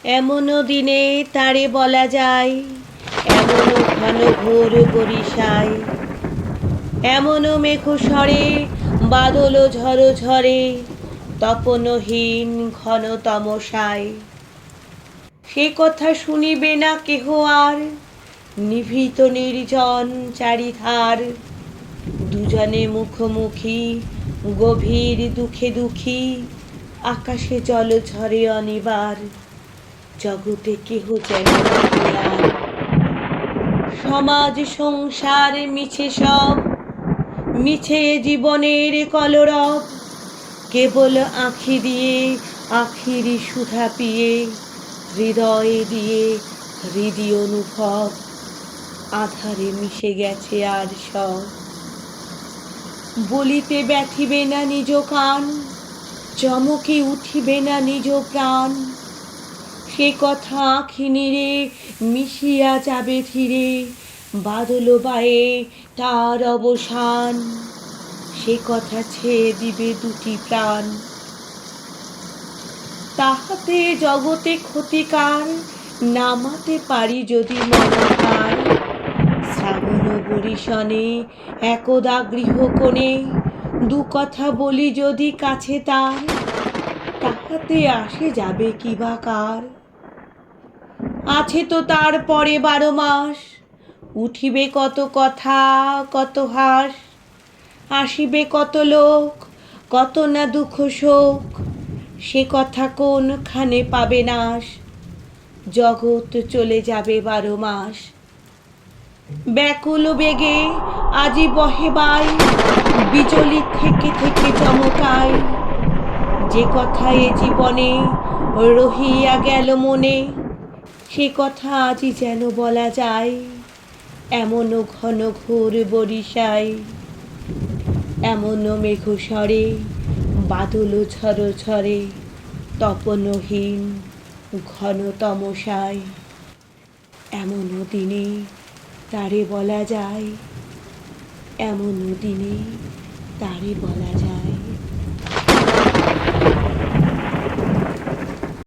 এমনও দিনে তারে বলা যায়, এমনও ঘন ঘোর বরিশায়, এমনও মেঘ স্বরে বাদল ঝড় ঝরে, তপনহীন ঘন তমসায়। সে কথা শুনিবে না কেহ আর, নিভৃত নির্জন চারিধার। দুজনে মুখোমুখি গভীর দুঃখে দুঃখী, আকাশে জল ঝরে অনিবার, জগতে কেহ যেন নাহি আর। সমাজ সংসার মিছে সব, মিছে জীবনের কলরব, কেবল আঁখি দিয়ে আখির সুধা পিয়ে, হৃদয়ে দিয়ে হৃদি অনুভব, আধারে মিশে গেছে আর সব। বলিতে ব্যথিবে না নিজ কান, চমকে উঠিবে না নিজ প্রাণ, সে কথা আঁখি নীরে মিশিয়া যাবে ধীরে, বাদল বায়ে তার অবসান, সে কথা ছেয়ে দিবে দুটি প্রাণ। তাহাতে জগতে ক্ষতিকার, নামাতে পারি যদি মমতার। শ্রাবণ বরিশনে একদা গৃহকোণে, দু কথা বলি যদি কাছে তার, তাহাতে আসে যাবে কি বা কার। আছে তো তার পরে 12 মাস, উঠিবে কত কথা কত হাস, আসিবে কত লোক কত না দুঃখ শোক, সে কথা কোনখানে পাবে নাশ, জগৎ চলে যাবে 12 মাস। ব্যাকুল বেগে আজি বহে বাই, বিচলি থেকে থেকে চমকায়, যে কথা এ জীবনে রহিয়া গেল মনে, সে কথা আজি যেন বলা যায়, এমনও ঘন ঘোর বরিশায়, এমনও মেঘ স্বরে বাদল ঝড় ঝরে, তপনহীন ঘন তমসায়। এমনও দিনে তারে বলা যায়, এমনও দিনে তারে বলা যায়।